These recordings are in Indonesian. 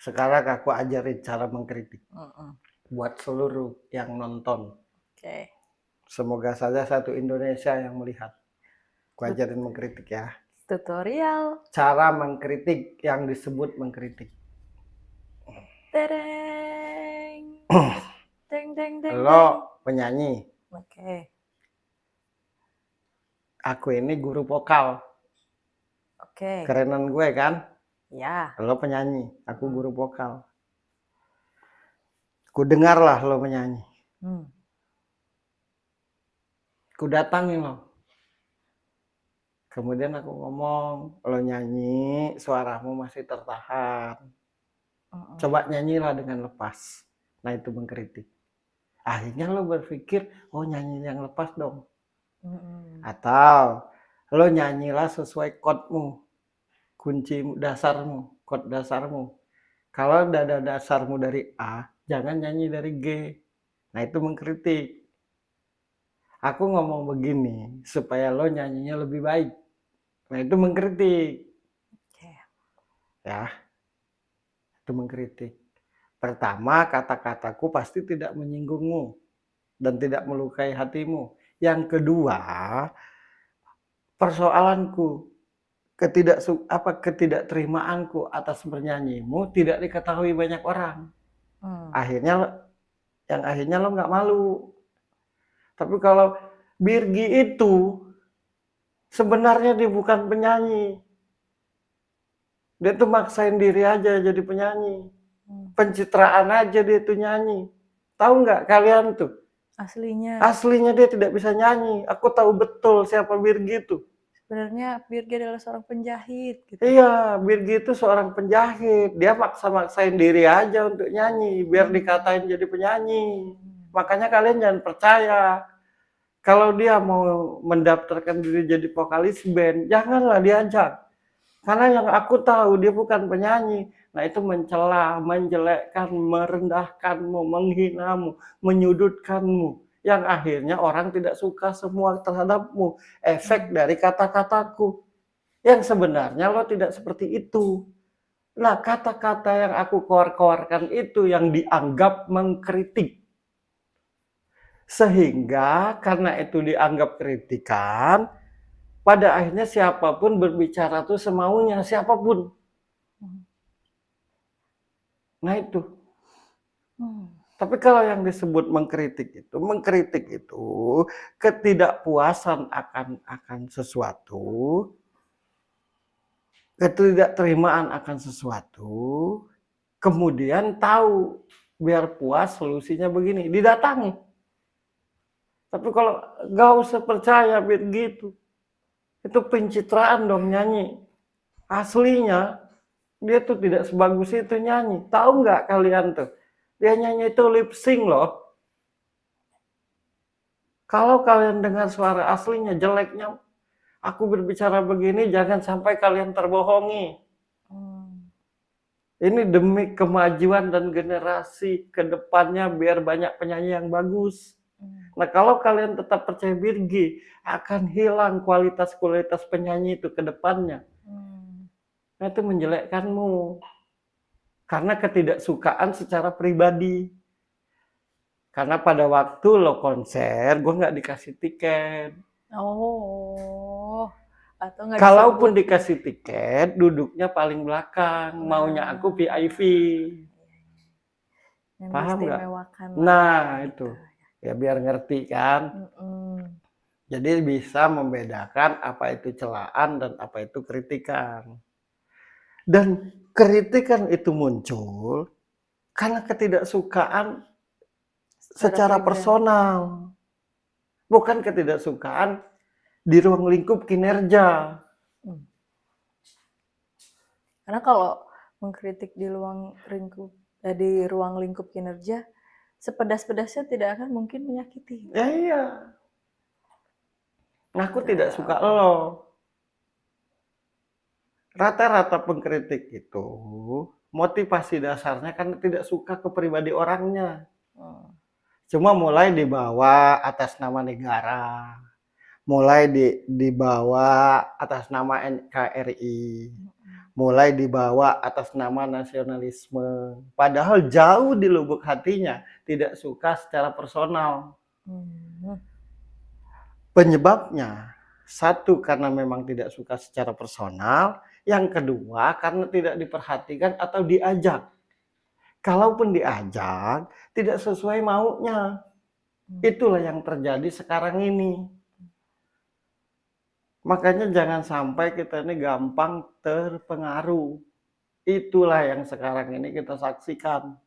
Sekarang aku ajarin cara mengkritik Mm-mm. buat seluruh yang nonton. Oke. Semoga saja satu Indonesia yang melihat. Aku ajarin mengkritik ya. Tutorial. Cara mengkritik yang disebut mengkritik. Tereng. Deng deng deng Lo deng. penyanyi, Oke. aku ini guru vokal. Oke. Kerenan gue kan? Ya. Lo penyanyi, aku guru vokal. Ku dengar lah lo menyanyi. Ku datangin lo. Kemudian aku ngomong, lo nyanyi, suaramu masih tertahan. Coba nyanyilah dengan lepas. Nah itu mengkritik. Akhirnya lo berpikir, oh nyanyi yang lepas dong. Atau lo nyanyilah sesuai chordmu, kunci dasarmu, chord dasarmu. Kalau dada dasarmu dari A, jangan nyanyi dari G. Nah itu mengkritik. Aku ngomong begini supaya lo nyanyinya lebih baik. Nah itu mengkritik. Ya, itu mengkritik. Pertama, kata-kataku pasti tidak menyinggungmu dan tidak melukai hatimu. Yang kedua, persoalanku, ketidakterimaanku atas bernyanyimu tidak diketahui banyak orang. Akhirnya lo nggak malu. Tapi kalau Birgi itu sebenarnya dia bukan penyanyi. Dia tuh maksain diri aja jadi penyanyi. Pencitraan aja dia tuh nyanyi. Tahu nggak kalian tuh? Aslinya dia tidak bisa nyanyi. Aku tahu betul siapa Birgi itu. Sebenarnya Birgi adalah seorang penjahit. Gitu. Iya, Birgi itu seorang penjahit. Dia maksa-maksain diri aja untuk nyanyi, biar dikatain jadi penyanyi. Makanya kalian jangan percaya. Kalau dia mau mendaftarkan diri jadi vokalis band, janganlah diajak. Karena yang aku tahu dia bukan penyanyi. Nah itu mencela, menjelekkan, merendahkanmu, menghinamu, menyudutkanmu. Yang akhirnya orang tidak suka semua terhadapmu. Efek dari kata-kataku. Yang sebenarnya lo tidak seperti itu. Nah kata-kata yang aku keluarkan itu yang dianggap mengkritik. Sehingga karena itu dianggap kritikan, pada akhirnya siapapun berbicara tuh semaunya, siapapun. Nah itu. Tapi kalau yang disebut mengkritik itu ketidakpuasan akan sesuatu, ketidakterimaan akan sesuatu, kemudian tahu biar puas solusinya begini, didatangi. Tapi kalau gak usah percaya begitu, itu pencitraan dong nyanyi. Aslinya dia tuh tidak sebagus itu nyanyi. Tahu nggak kalian tuh? Dia nyanyi itu lip sync loh. Kalau kalian dengar suara aslinya jeleknya, aku berbicara begini jangan sampai kalian terbohongi. Ini demi kemajuan dan generasi kedepannya biar banyak penyanyi yang bagus. Nah kalau kalian tetap percaya Birgi, akan hilang kualitas penyanyi itu ke depannya. Nah itu menjelekkanmu. Karena ketidaksukaan secara pribadi. Karena pada waktu lo konser, gue nggak dikasih tiket. Atau nggak Kalaupun dikasih tiket, duduknya paling belakang. Maunya aku VIP. Paham nggak? Nah itu. Ya biar ngerti kan. Jadi bisa membedakan apa itu celaan dan apa itu kritikan. Dan kritikan itu muncul karena ketidaksukaan secara personal. Bukan ketidaksukaan di ruang lingkup kinerja. Karena kalau mengkritik di ruang lingkup kinerja, sepedas-pedasnya tidak akan mungkin menyakiti. Ya iya. Aku tidak suka lo. Rata-rata pengkritik itu motivasi dasarnya kan tidak suka ke pribadi orangnya. Cuma mulai dibawa atas nama negara, mulai dibawa atas nama NKRI, mulai dibawa atas nama nasionalisme. Padahal jauh di lubuk hatinya tidak suka secara personal. Penyebabnya, satu karena memang tidak suka secara personal, yang kedua karena tidak diperhatikan atau diajak. Kalaupun diajak, tidak sesuai maunya. Itulah yang terjadi sekarang ini. Makanya jangan sampai kita ini gampang terpengaruh. Itulah yang sekarang ini kita saksikan.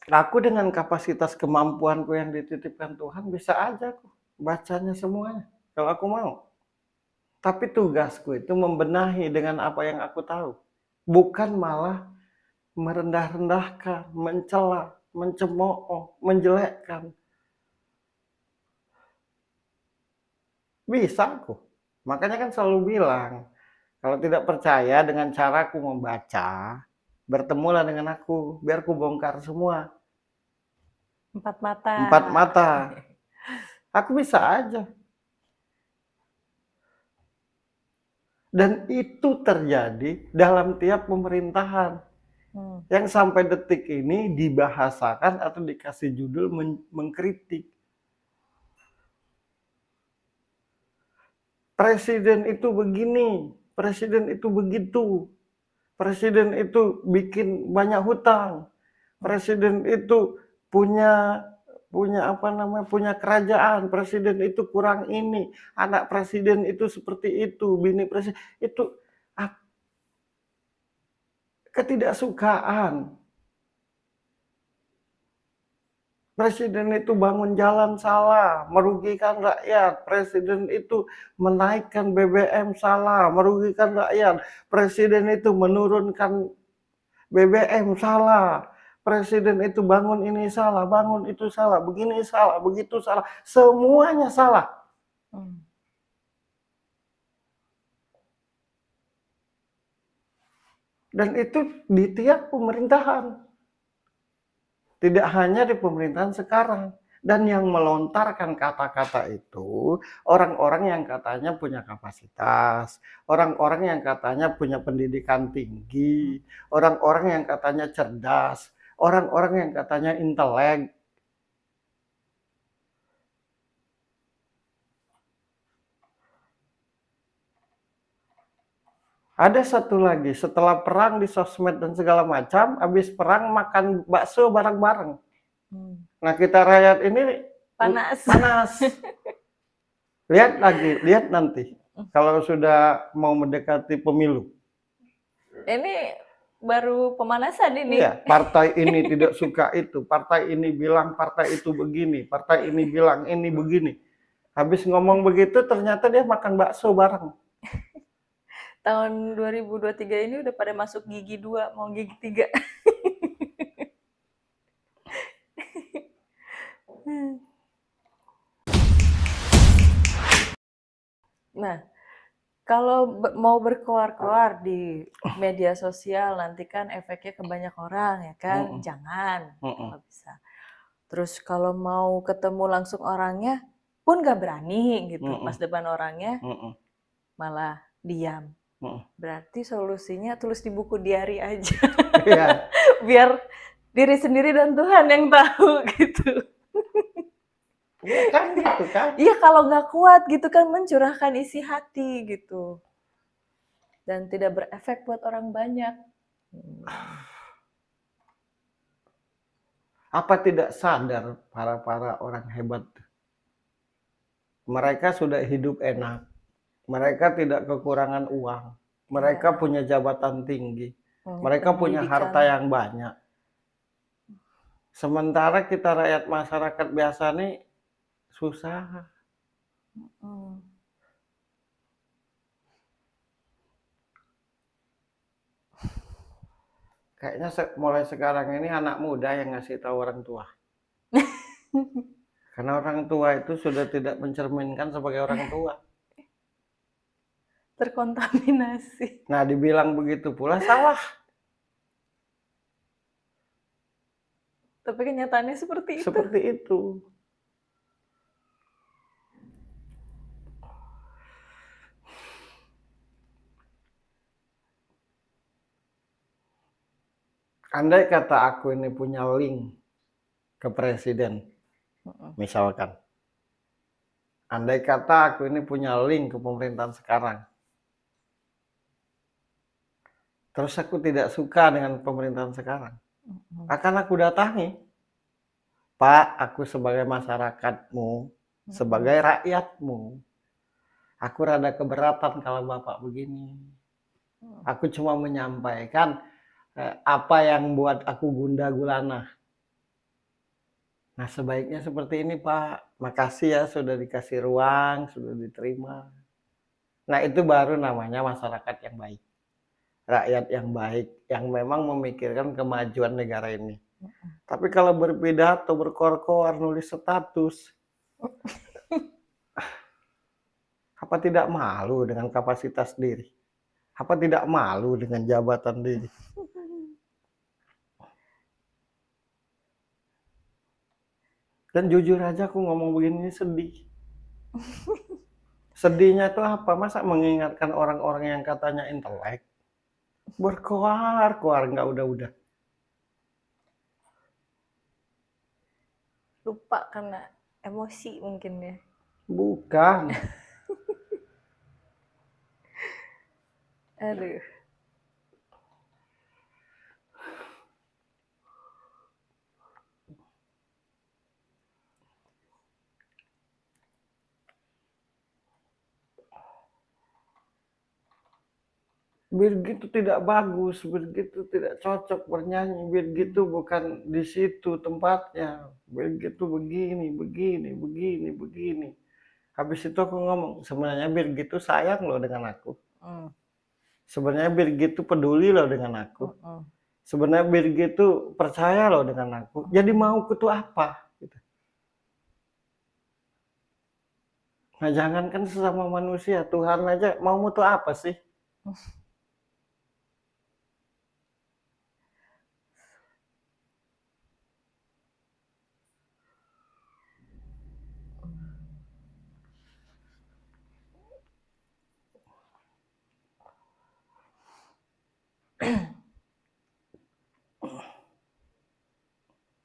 Aku dengan kapasitas kemampuanku yang dititipkan Tuhan bisa aja aku bacanya semuanya kalau aku mau. Tapi tugasku itu membenahi dengan apa yang aku tahu. Bukan malah merendah-rendahkan, mencela, mencemooh, menjelekkan. Bisa aku. Makanya kan selalu bilang, kalau tidak percaya dengan caraku membaca, bertemulah dengan aku, biar aku bongkar semua. Empat mata. Empat mata. Aku bisa aja. Dan itu terjadi dalam tiap pemerintahan. Yang sampai detik ini dibahasakan atau dikasih judul mengkritik. Presiden itu begini, presiden itu begitu. Presiden itu bikin banyak hutang. Presiden itu punya kerajaan. Presiden itu kurang ini. Anak presiden itu seperti itu. Bini presiden itu ketidaksukaan. Presiden itu bangun jalan salah, merugikan rakyat. Presiden itu menaikkan BBM salah, merugikan rakyat. Presiden itu menurunkan BBM salah. Presiden itu bangun ini salah, bangun itu salah, begini salah, begitu salah. Semuanya salah. Dan itu di tiap pemerintahan. Tidak hanya di pemerintahan sekarang. Dan yang melontarkan kata-kata itu orang-orang yang katanya punya kapasitas, orang-orang yang katanya punya pendidikan tinggi, orang-orang yang katanya cerdas, orang-orang yang katanya intelek. Ada satu lagi, setelah perang di sosmed dan segala macam, habis perang makan bakso bareng-bareng. Nah kita rakyat ini panas. Lihat lagi, lihat nanti. Kalau sudah mau mendekati pemilu. Ini baru pemanasan ini. Iya, partai ini tidak suka itu, partai ini bilang partai itu begini, partai ini bilang ini begini. Habis ngomong begitu ternyata dia makan bakso bareng. Tahun 2023 ini udah pada masuk gigi 2, mau gigi 3. Nah, kalau mau berkoar-koar di media sosial nanti kan efeknya ke banyak orang ya kan, jangan kalau bisa. Terus kalau mau ketemu langsung orangnya pun gak berani gitu, pas depan orangnya malah diam. Berarti solusinya tulis di buku diary aja. Iya. Biar diri sendiri dan Tuhan yang tahu gitu. Iya kan gitu kan. Iya kalau nggak kuat gitu kan mencurahkan isi hati gitu. Dan tidak berefek buat orang banyak. Apa tidak sadar para orang hebat? Mereka sudah hidup enak. Mereka tidak kekurangan uang. Mereka punya jabatan tinggi. Mereka punya harta yang banyak. Sementara kita rakyat masyarakat biasa nih susah. Kayaknya mulai sekarang ini anak muda yang ngasih tahu orang tua. Karena orang tua itu sudah tidak mencerminkan sebagai orang tua. Terkontaminasi. Nah, dibilang begitu pula salah. Tapi kenyataannya seperti itu. Seperti itu. Andai kata aku ini punya link ke presiden, misalkan. Andai kata aku ini punya link ke pemerintahan sekarang. Terus aku tidak suka dengan pemerintahan sekarang. Akan aku datangi. Pak, aku sebagai masyarakatmu, sebagai rakyatmu, aku rada keberatan kalau Bapak begini. Aku cuma menyampaikan apa yang buat aku gundah gulana. Nah, sebaiknya seperti ini, Pak. Makasih ya sudah dikasih ruang, sudah diterima. Nah, itu baru namanya masyarakat yang baik. Rakyat yang baik, yang memang memikirkan kemajuan negara ini. Tapi kalau berpidato, berkor-kor, nulis status, apa tidak malu dengan kapasitas diri? Apa tidak malu dengan jabatan diri? Dan jujur aja aku ngomong begini sedih. Sedihnya tuh apa? Masa mengingatkan orang-orang yang katanya intelek? Berkoar-koar nggak udah-udah. Lupa karena emosi mungkin ya. Bukan. Aduh. Begitu tidak bagus, begitu tidak cocok bernyanyi, begitu bukan di situ tempatnya, begitu begini, begini. Habis itu aku ngomong, sebenarnya begitu sayang loh dengan aku. Sebenarnya begitu peduli loh dengan aku. Sebenarnya begitu percaya loh dengan aku. Jadi mau ku tuh apa? Gitu. Nah jangankan sesama manusia, Tuhan aja mau tuh apa sih?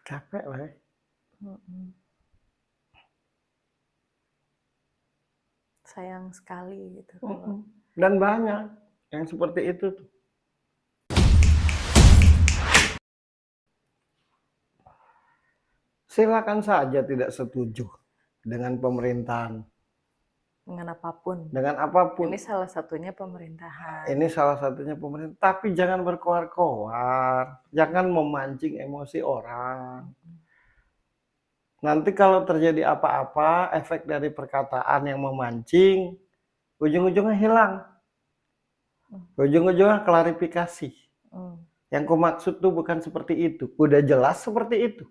Capek lah ya. Sayang sekali gitu. Dan banyak yang seperti itu tuh. Silakan saja tidak setuju dengan pemerintahan. Dengan apapun. Dengan apapun. Ini salah satunya pemerintahan. Ini salah satunya pemerintah. Tapi jangan berkoar-koar. Jangan memancing emosi orang. Nanti kalau terjadi apa-apa, efek dari perkataan yang memancing, ujung-ujungnya hilang. Ujung-ujungnya klarifikasi. Yang ku maksud tuh bukan seperti itu. Udah jelas seperti itu.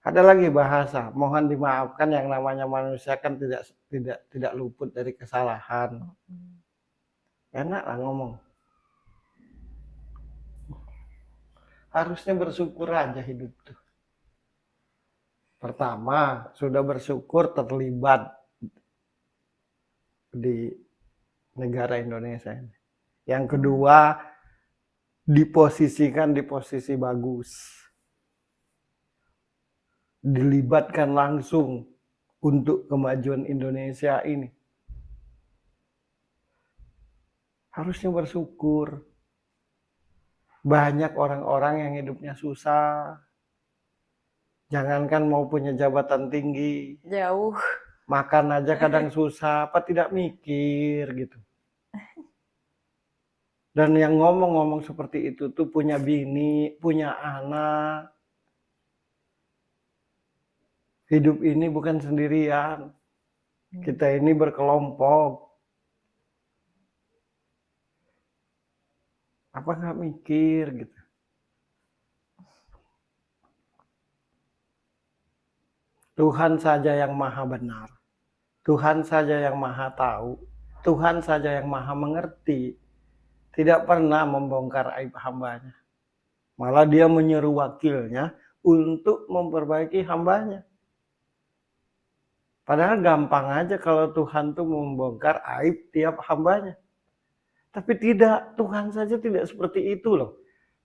Ada lagi bahasa, mohon dimaafkan yang namanya manusia kan tidak luput dari kesalahan. Enak lah ngomong. Harusnya bersyukur aja hidup tuh. Pertama, sudah bersyukur terlibat di negara Indonesia ini. Yang kedua, diposisikan di posisi bagus. Dilibatkan langsung untuk kemajuan Indonesia ini. Harusnya bersyukur. Banyak orang-orang yang hidupnya susah. Jangankan mau punya jabatan tinggi. Jauh. Makan aja kadang susah, apa tidak mikir gitu. Dan yang ngomong-ngomong seperti itu tuh punya bini, punya anak. Hidup ini bukan sendirian. Kita ini berkelompok. Apa nggak mikir gitu. Tuhan saja yang maha benar. Tuhan saja yang maha tahu. Tuhan saja yang maha mengerti. Tidak pernah membongkar aib hambanya. Malah dia menyuruh wakilnya untuk memperbaiki hambanya. Padahal gampang aja kalau Tuhan tuh membongkar aib tiap hambanya. Tapi tidak, Tuhan saja tidak seperti itu loh.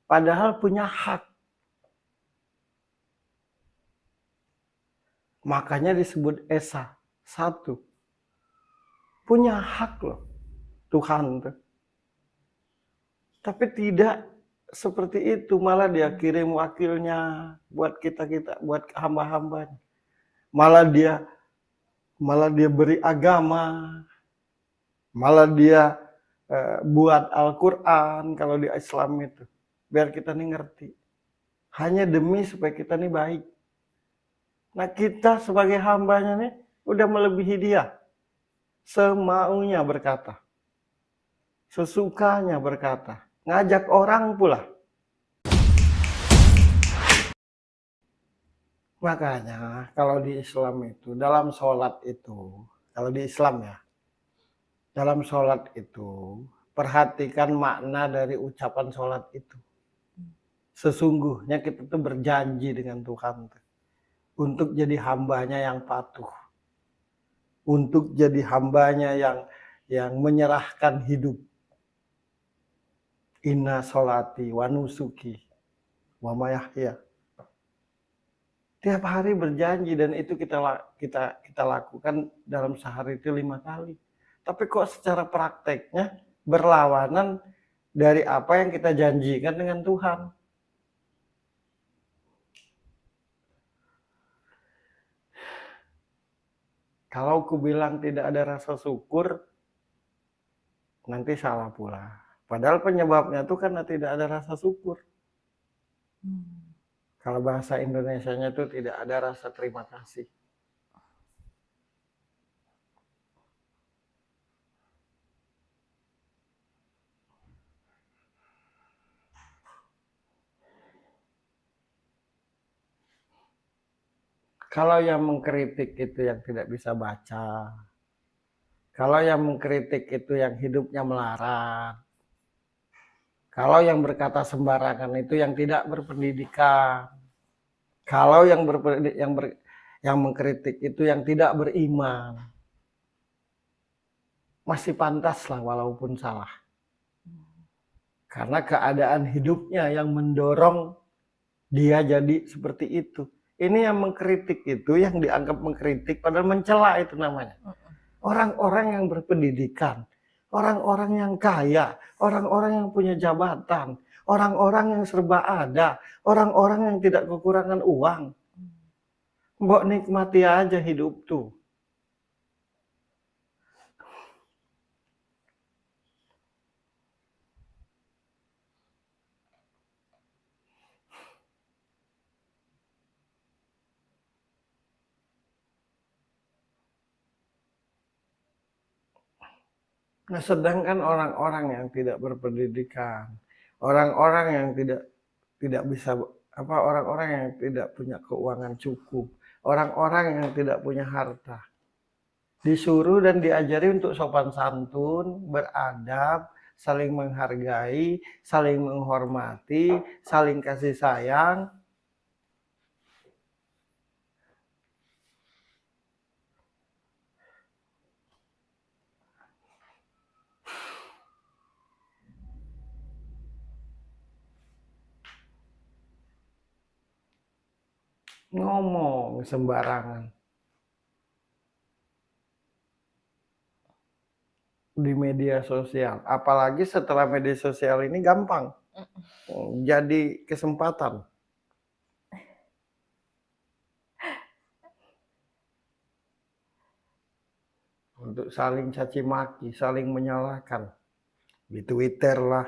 Padahal punya hak. Makanya disebut Esa, satu. Punya hak loh Tuhan tuh. Tapi tidak seperti itu, malah dia kirim wakilnya buat kita-kita, buat hamba-hambanya. Malah dia beri agama, malah dia buat Al-Quran kalau di Islam itu. Biar kita nih ngerti. Hanya demi supaya kita nih baik. Nah kita sebagai hambanya nih udah melebihi dia. Semaunya berkata. Sesukanya berkata. Ngajak orang pula. Makanya kalau di Islam itu, dalam sholat itu, kalau di Islam ya, dalam sholat itu, perhatikan makna dari ucapan sholat itu. Sesungguhnya kita tuh berjanji dengan Tuhan untuk jadi hambanya yang patuh, untuk jadi hambanya yang menyerahkan hidup. Inna sholati wa nusuki wa mayahya. Tiap hari berjanji dan itu kita lakukan dalam sehari itu 5 kali. Tapi kok secara prakteknya berlawanan dari apa yang kita janjikan dengan Tuhan. Kalau ku bilang tidak ada rasa syukur, nanti salah pula. Padahal penyebabnya itu karena tidak ada rasa syukur. Kalau bahasa Indonesianya itu tidak ada rasa terima kasih. Kalau yang mengkritik itu yang tidak bisa baca. Kalau yang mengkritik itu yang hidupnya melarat. Kalau yang berkata sembarangan itu yang tidak berpendidikan. Kalau yang mengkritik itu yang tidak beriman. Masih pantas lah walaupun salah. Karena keadaan hidupnya yang mendorong dia jadi seperti itu. Ini yang mengkritik itu, yang dianggap mengkritik, padahal mencela itu namanya. Orang-orang yang berpendidikan, orang-orang yang kaya, orang-orang yang punya jabatan, orang-orang yang serba ada, orang-orang yang tidak kekurangan uang. Mbok nikmati aja hidup tuh. Nah, sedangkan orang-orang yang tidak berpendidikan, orang-orang yang tidak bisa orang-orang yang tidak punya keuangan cukup, orang-orang yang tidak punya harta, disuruh dan diajari untuk sopan santun, beradab, saling menghargai, saling menghormati, saling kasih sayang. Ngomong sembarangan di media sosial, apalagi setelah media sosial ini gampang jadi kesempatan untuk saling caci maki, saling menyalahkan di Twitter lah,